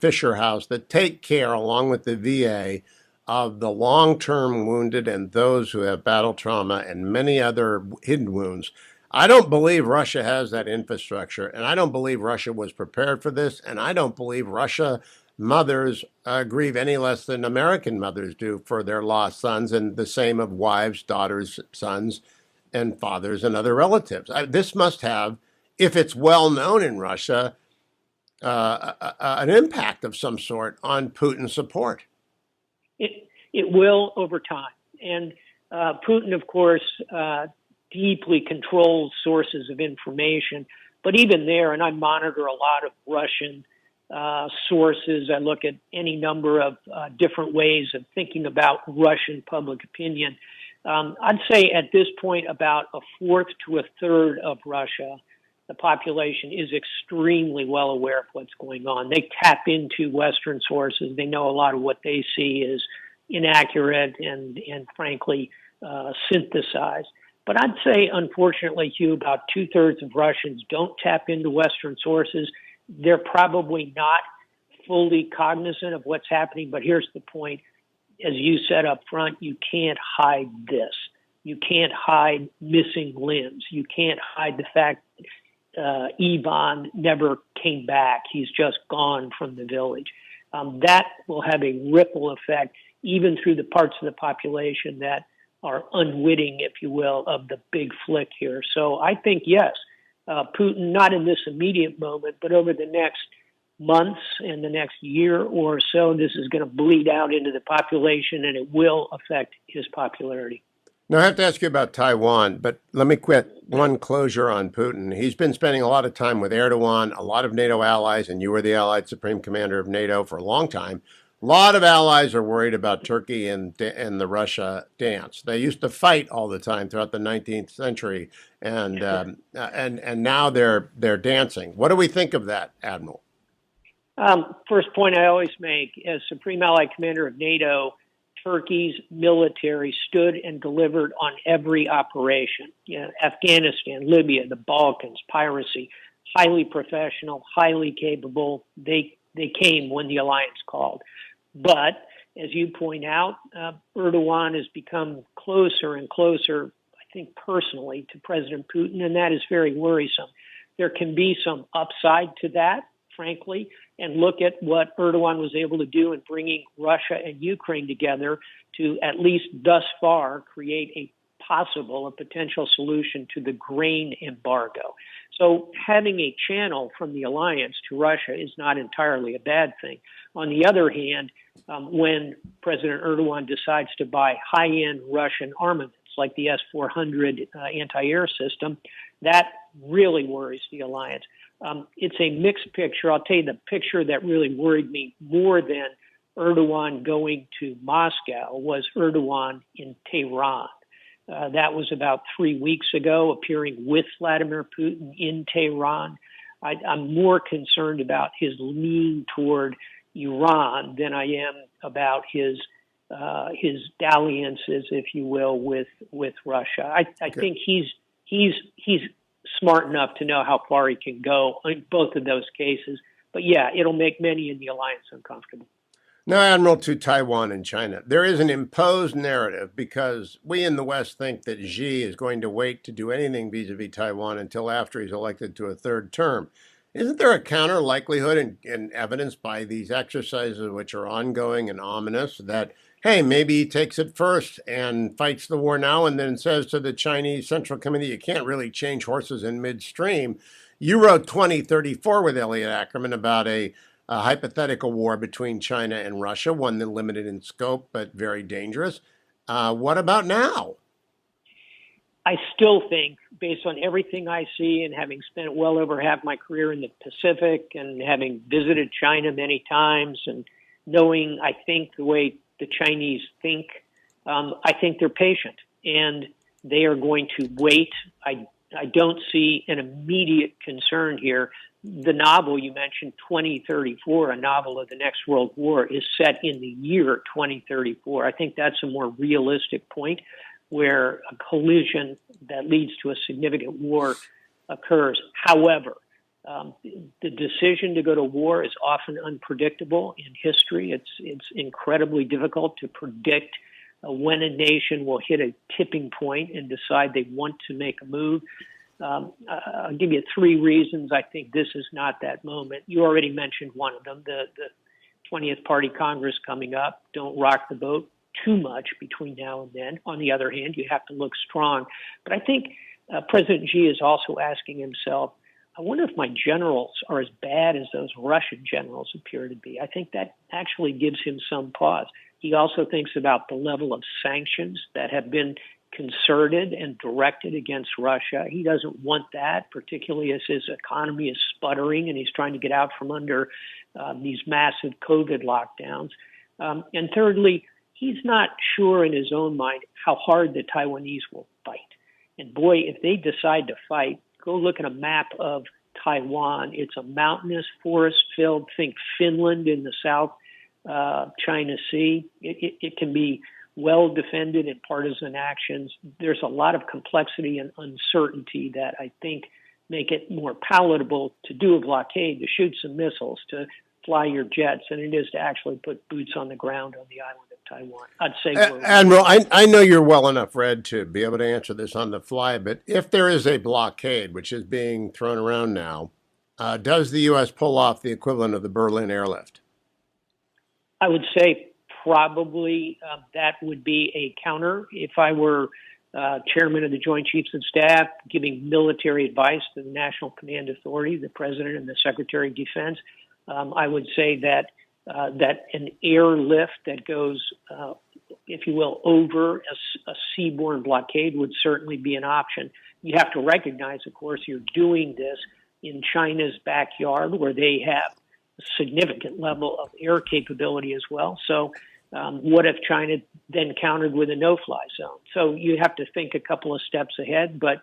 Fisher House, that take care, along with the VA, of the long-term wounded and those who have battle trauma and many other hidden wounds. I don't believe Russia has that infrastructure, and I don't believe Russia was prepared for this, and I don't believe Russia mothers grieve any less than American mothers do for their lost sons, and the same of wives, daughters, sons, and fathers and other relatives. This must have, if it's well known in Russia, an impact of some sort on Putin's support. It will over time. And Putin, of course, deeply controls sources of information. But even there, and I monitor a lot of Russian sources, I look at any number of different ways of thinking about Russian public opinion. I'd say at this point, about a fourth to a third of Russia, the population, is extremely well aware of what's going on. They tap into Western sources. They know a lot of what they see is inaccurate and frankly, synthesized. But I'd say, unfortunately, Hugh, about 2/3 of Russians don't tap into Western sources. They're probably not fully cognizant of what's happening. But here's the point. As you said up front, you can't hide this. You can't hide missing limbs. You can't hide the fact Ivan never came back. He's just gone from the village. That will have a ripple effect even through the parts of the population that are unwitting, if you will, of the big flick here. So I think, yes, Putin, not in this immediate moment, but over the next months and the next year or so, this is going to bleed out into the population and it will affect his popularity. Now, I have to ask you about Taiwan, but let me quit one closure on Putin. He's been spending a lot of time with Erdogan, a lot of NATO allies, and you were the Allied Supreme Commander of NATO for a long time. A lot of allies are worried about Turkey and the Russia dance. They used to fight all the time throughout the 19th century, and now they're dancing. What do we think of that, Admiral? First point I always make, as Supreme Allied Commander of NATO, Turkey's military stood and delivered on every operation. Afghanistan, Libya, the Balkans, piracy, highly professional, highly capable. They came when the alliance called. But as you point out, Erdogan has become closer and closer, I think personally, to President Putin, and that is very worrisome. There can be some upside to that, frankly, and look at what Erdogan was able to do in bringing Russia and Ukraine together to, at least thus far, create a potential solution to the grain embargo. So having a channel from the alliance to Russia is not entirely a bad thing. On the other hand, when President Erdogan decides to buy high-end Russian armaments like the S-400 anti-air system, that really worries the alliance. It's a mixed picture. I'll tell you the picture that really worried me more than Erdogan going to Moscow was Erdogan in Tehran. That was about 3 weeks ago, appearing with Vladimir Putin in Tehran. I'm more concerned about his lean toward Iran than I am about his dalliances, if you will, with Russia. I think he's smart enough to know how far he can go in both of those cases. But yeah, it'll make many in the alliance uncomfortable. Now, Admiral, to Taiwan and China. There is an imposed narrative because we in the West think that Xi is going to wait to do anything vis-a-vis Taiwan until after he's elected to a third term. Isn't there a counter likelihood and evidence by these exercises, which are ongoing and ominous, that, hey, maybe he takes it first and fights the war now and then says to the Chinese Central Committee, you can't really change horses in midstream. You wrote 2034 with Elliot Ackerman about a hypothetical war between China and Russia, one that limited in scope but very dangerous. What about now? I still think, based on everything I see and having spent well over half my career in the Pacific and having visited China many times and knowing, I think, the way the Chinese think, I think they're patient and they are going to wait. I don't see an immediate concern here. The novel you mentioned, 2034, a novel of the next world war, is set in the year 2034. I think that's a more realistic point where a collision that leads to a significant war occurs. However, the decision to go to war is often unpredictable in history. It's incredibly difficult to predict when a nation will hit a tipping point and decide they want to make a move. I'll give you 3 reasons I think this is not that moment. You already mentioned one of them, the 20th Party Congress coming up. Don't rock the boat too much between now and then. On the other hand, you have to look strong. But I think President Xi is also asking himself, I wonder if my generals are as bad as those Russian generals appear to be. I think that actually gives him some pause. He also thinks about the level of sanctions that have been concerted and directed against Russia. He doesn't want that, particularly as his economy is sputtering and he's trying to get out from under these massive COVID lockdowns. And thirdly, he's not sure in his own mind how hard the Taiwanese will fight. And boy, if they decide to fight, go look at a map of Taiwan. It's a mountainous, forest-filled, think Finland in the South China Sea. It can be well defended in partisan actions. There's a lot of complexity and uncertainty that I think make it more palatable to do a blockade, to shoot some missiles, to fly your jets, than it is to actually put boots on the ground on the island of Taiwan. I'd say Admiral, I know you're well enough read to be able to answer this on the fly, but if there is a blockade, which is being thrown around now, does the U.S. pull off the equivalent of the Berlin airlift? I would say probably that would be a counter. If I were chairman of the Joint Chiefs of Staff giving military advice to the National Command Authority, the President and the Secretary of Defense, I would say that an airlift that goes, if you will, over a seaborne blockade would certainly be an option. You have to recognize, of course, you're doing this in China's backyard where they have a significant level of air capability as well. So what if China then countered with a no-fly zone? So you have to think a couple of steps ahead. But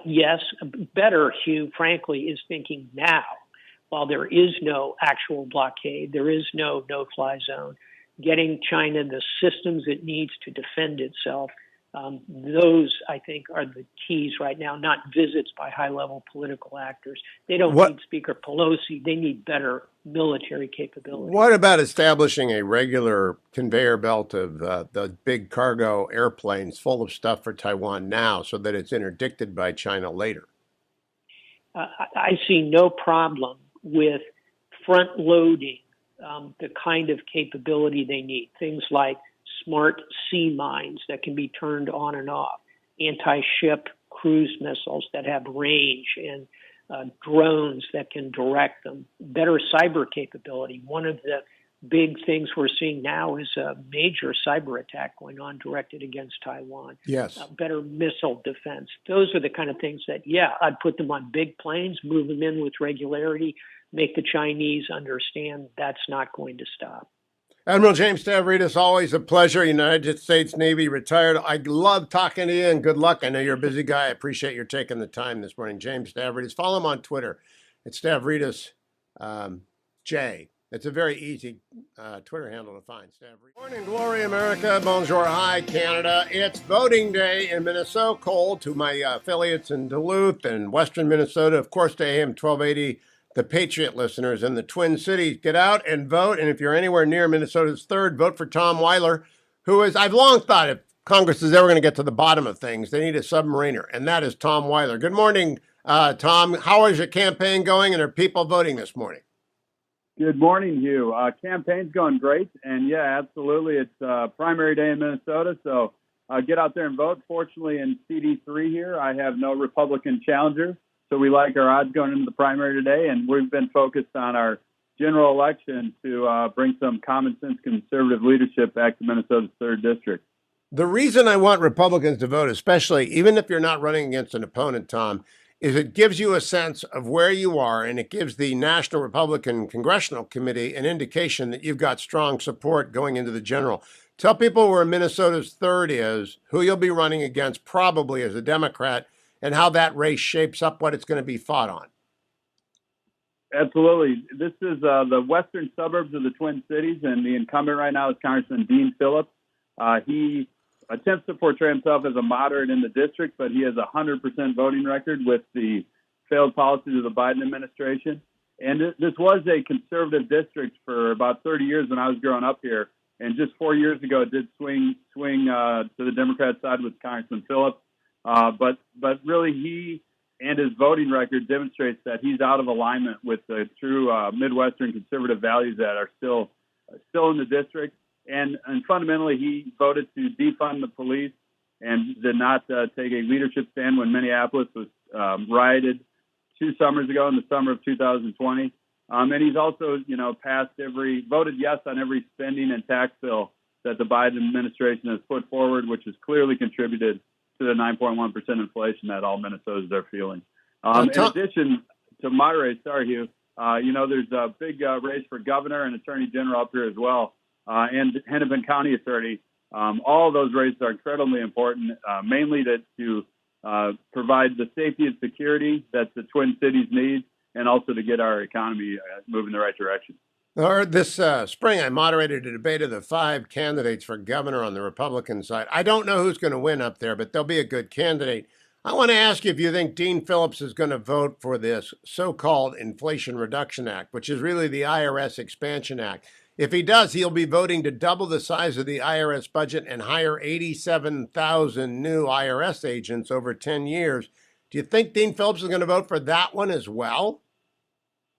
yes, better, Hugh, frankly, is thinking now. While there is no actual blockade, there is no no-fly zone, getting China the systems it needs to defend itself, those, I think, are the keys right now, not visits by high-level political actors. They don't need Speaker Pelosi. They need better military capability. What about establishing a regular conveyor belt of the big cargo airplanes full of stuff for Taiwan now so that it's interdicted by China later? I see no problem with front-loading the kind of capability they need. Things like smart sea mines that can be turned on and off, anti-ship cruise missiles that have range, and drones that can direct them, better cyber capability. One of the big things we're seeing now is a major cyber attack going on directed against Taiwan. Yes. Better missile defense. Those are the kind of things that, I'd put them on big planes, move them in with regularity, make the Chinese understand that's not going to stop. Admiral James Stavridis, always a pleasure. United States Navy retired. I love talking to you and good luck. I know you're a busy guy. I appreciate your taking the time this morning. James Stavridis. Follow him on Twitter. It's Stavridis J. It's a very easy Twitter handle to find. Stavridis. Morning, glory, America. Bonjour, hi, Canada. It's voting day in Minnesota. Cold to my affiliates in Duluth and Western Minnesota. Of course, to AM 1280. The Patriot listeners in the Twin Cities, get out and vote. And if you're anywhere near Minnesota's 3rd, vote for Tom Weiler, who is, I've long thought if Congress is ever going to get to the bottom of things, they need a submariner. And that is Tom Weiler. Good morning, Tom. How is your campaign going? And are people voting this morning? Good morning, Hugh. Campaign's going great. And yeah, absolutely. It's primary day in Minnesota. So get out there and vote. Fortunately, in CD3 here, I have no Republican challenger. So we like our odds going into the primary today, and we've been focused on our general election to bring some common sense conservative leadership back to Minnesota's 3rd district. The reason I want Republicans to vote, especially even if you're not running against an opponent, Tom, is it gives you a sense of where you are, and it gives the National Republican Congressional Committee an indication that you've got strong support going into the general. Tell people where Minnesota's 3rd is, who you'll be running against probably as a Democrat, and how that race shapes up what it's going to be fought on. Absolutely. This is the western suburbs of the Twin Cities, and the incumbent right now is Congressman Dean Phillips. He attempts to portray himself as a moderate in the district, but he has a 100% voting record with the failed policies of the Biden administration. And this was a conservative district for about 30 years when I was growing up here. And just 4 years ago, it did swing to the Democrat side with Congressman Phillips. But really, he and his voting record demonstrates that he's out of alignment with the true Midwestern conservative values that are still still in the district. And fundamentally, he voted to defund the police and did not take a leadership stand when Minneapolis was rioted 2 summers ago in the summer of 2020. And he's also, voted yes on every spending and tax bill that the Biden administration has put forward, which has clearly contributed to the 9.1% inflation that all Minnesotans are feeling. In addition to moderate, Hugh, there's a big race for governor and attorney general up here as well, and Hennepin County attorney. All of those races are incredibly important, mainly to provide the safety and security that the Twin Cities need, and also to get our economy moving in the right direction. This spring, I moderated a debate of the 5 candidates for governor on the Republican side. I don't know who's going to win up there, but there'll be a good candidate. I want to ask you if you think Dean Phillips is going to vote for this so-called Inflation Reduction Act, which is really the IRS Expansion Act. If he does, he'll be voting to double the size of the IRS budget and hire 87,000 new IRS agents over 10 years. Do you think Dean Phillips is going to vote for that one as well?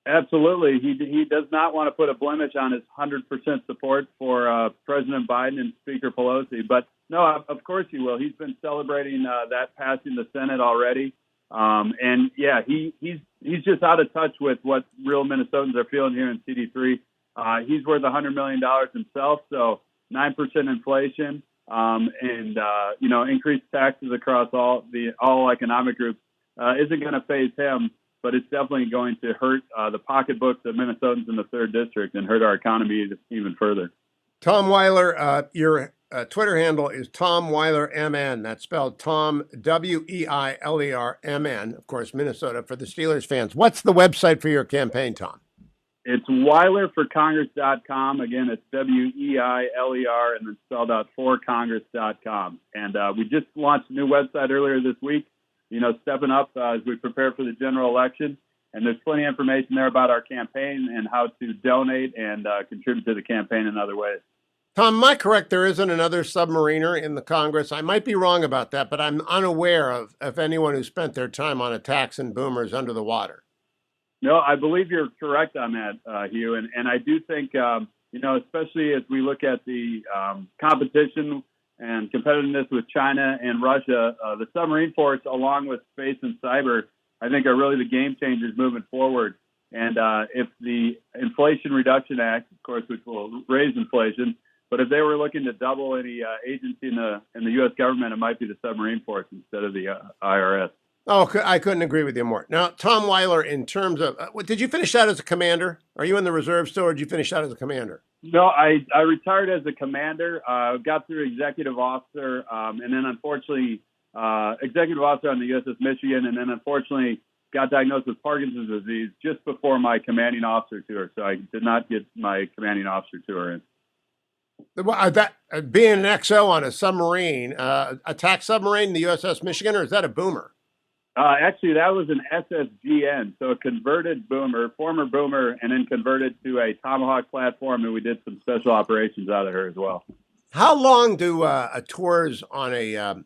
Absolutely. He does not want to put a blemish on his 100% support for President Biden and Speaker Pelosi. But no, of course he will. He's been celebrating that passing the Senate already. And yeah, he's just out of touch with what real Minnesotans are feeling here in CD3. He's worth $100 million himself. So 9% inflation, and increased taxes across all economic groups isn't going to phase him. But it's definitely going to hurt the pocketbooks of Minnesotans in the 3rd District and hurt our economy even further. Tom Weiler, your Twitter handle is Tom Weiler MN. That's spelled Tom, WEILER-MN, of course, Minnesota, for the Steelers fans. What's the website for your campaign, Tom? It's WeilerForCongress.com. Again, it's WEILER and then spelled out forcongress.com. And we just launched a new website earlier this week. Stepping up as we prepare for the general election. And there's plenty of information there about our campaign and how to donate and contribute to the campaign in other ways. Tom, am I correct? There isn't another submariner in the Congress? I might be wrong about that, but I'm unaware of anyone who spent their time on attacks and boomers under the water. No, I believe you're correct on that, Hugh. And I do think, especially as we look at the competition and competitiveness with China and Russia, the submarine force, along with space and cyber, I think are really the game changers moving forward. And if the Inflation Reduction Act, of course, which will raise inflation, but if they were looking to double any agency in the U.S. government, it might be the submarine force instead of the IRS. Oh, I couldn't agree with you more. Now, Tom Weiler, in terms of, did you finish out as a commander? Are you in the reserve still, or did you finish out as a commander? No, I retired as a commander, got through executive officer, and then unfortunately, executive officer on the USS Michigan, and then unfortunately got diagnosed with Parkinson's disease just before my commanding officer tour. So I did not get my commanding officer tour in. Being an XO on a submarine, attack submarine, the USS Michigan, or is that a boomer? Actually, that was an SSGN, so a converted boomer, former boomer, and then converted to a Tomahawk platform, and we did some special operations out of her as well. How long do tours on a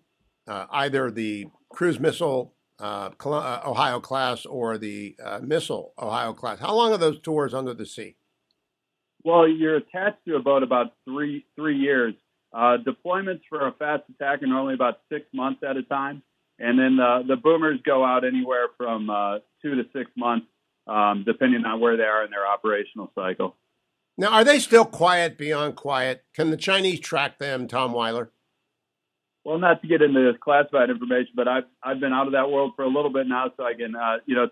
either the cruise missile Ohio class or the missile Ohio class? How long are those tours under the sea? Well, you're attached to a boat about three years. Deployments for a fast attack are normally about 6 months at a time. And then the boomers go out anywhere from 2 to 6 months, depending on where they are in their operational cycle. Now, are they still quiet beyond quiet? Can the Chinese track them, Tom Weiler? Well, not to get into this classified information, but I've been out of that world for a little bit now, so I can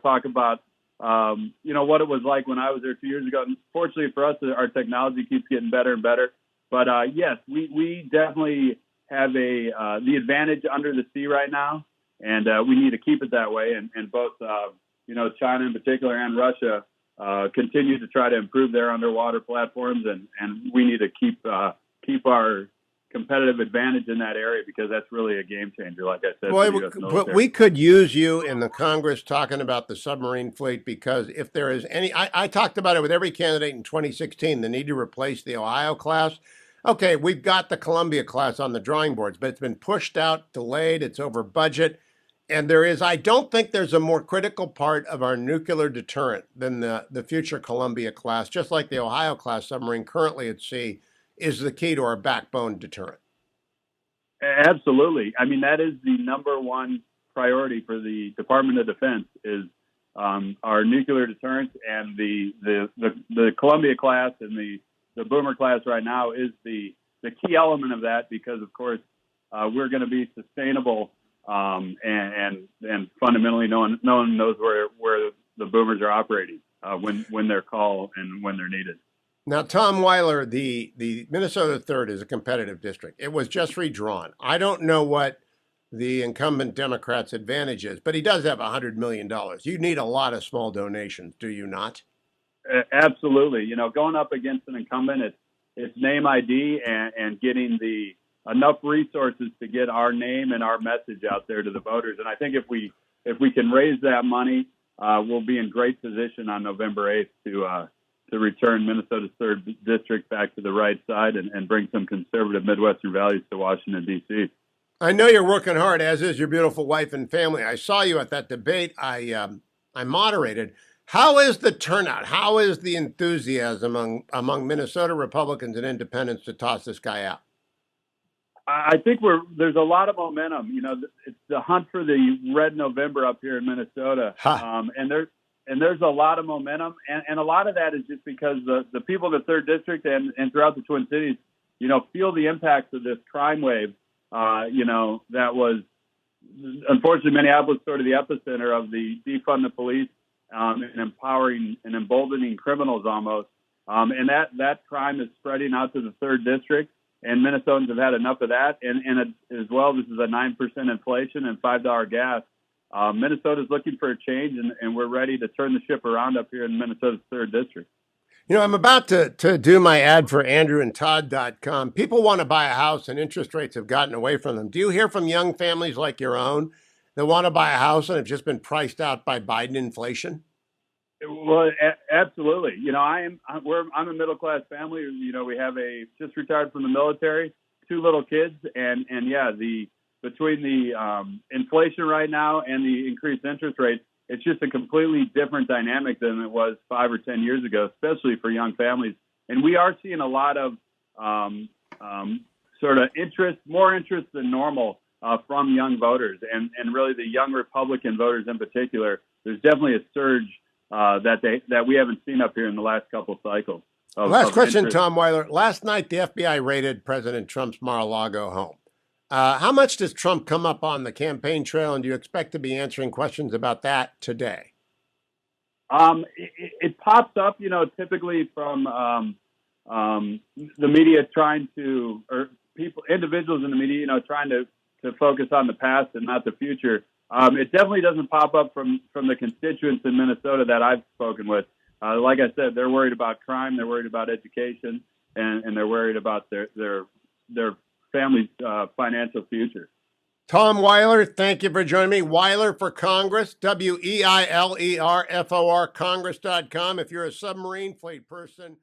talk about what it was like when I was there 2 years ago. And fortunately for us, our technology keeps getting better and better. But yes, we definitely have the advantage under the sea right now. And we need to keep it that way. And both, China in particular and Russia continue to try to improve their underwater platforms. And we need to keep our competitive advantage in that area because that's really a game changer, like I said. But we could use you in the Congress talking about the submarine fleet because if there is any, I talked about it with every candidate in 2016, the need to replace the Ohio class. Okay, we've got the Columbia class on the drawing boards, but it's been pushed out, delayed, it's over budget. And there is, I don't think there's a more critical part of our nuclear deterrent than the future Columbia class, just like the Ohio class submarine currently at sea is the key to our backbone deterrent. Absolutely. I mean, that is the number one priority for the Department of Defense is our nuclear deterrence, and the Columbia class and the Boomer class right now is the key element of that, because of course we're going to be sustainable and fundamentally no one knows where the Boomers are operating when they're called and when they're needed. Now, Tom Weiler, the Minnesota 3rd is a competitive district. It was just redrawn. I don't know what the incumbent Democrat's advantage is, but he does have $100 million. You need a lot of small donations, do you not? Absolutely. You know, going up against an incumbent, it's name ID and getting enough resources to get our name and our message out there to the voters. And I think if we can raise that money, we'll be in great position on November 8th to return Minnesota's 3rd district back to the right side and bring some conservative Midwestern values to Washington, D.C. I know you're working hard, as is your beautiful wife and family. I saw you at that debate I moderated. How is the turnout? How is the enthusiasm among Minnesota Republicans and independents to toss this guy out? I think there's a lot of momentum. You know, it's the hunt for the red November up here in Minnesota, and there's a lot of momentum, and a lot of that is just because the people in the 3rd district and throughout the Twin Cities, you know, feel the impacts of this crime wave. You know, that was unfortunately Minneapolis sort of the epicenter of the defund the police and empowering and emboldening criminals almost, and that crime is spreading out to the 3rd district. And Minnesotans have had enough of that, and as well, this is a 9% inflation and $5 gas. Minnesota's looking for a change, and we're ready to turn the ship around up here in Minnesota's 3rd district. You know, I'm about to do my ad for andrewandtodd.com. People want to buy a house, and interest rates have gotten away from them. Do you hear from young families like your own that want to buy a house and have just been priced out by Biden inflation? Well, absolutely. You know, I'm a middle class family. You know, we have just retired from the military, 2 little kids, and yeah, between the inflation right now and the increased interest rates, it's just a completely different dynamic than it was 5 or 10 years ago, especially for young families. And we are seeing a lot of sort of more interest than normal from young voters, and really the young Republican voters in particular. There's definitely a surge that we haven't seen up here in the last couple cycles. Last question, Tom Weiler. Last night, the FBI raided President Trump's Mar-a-Lago home. How much does Trump come up on the campaign trail, and do you expect to be answering questions about that today? It pops up, you know, typically from the media or individuals in the media, you know, trying to focus on the past and not the future. It definitely doesn't pop up from the constituents in Minnesota that I've spoken with. Like I said, they're worried about crime, they're worried about education, and they're worried about their family's financial future. Tom Weiler, thank you for joining me. Weiler for Congress, WEILERFOR, Congress.com. If you're a submarine fleet person,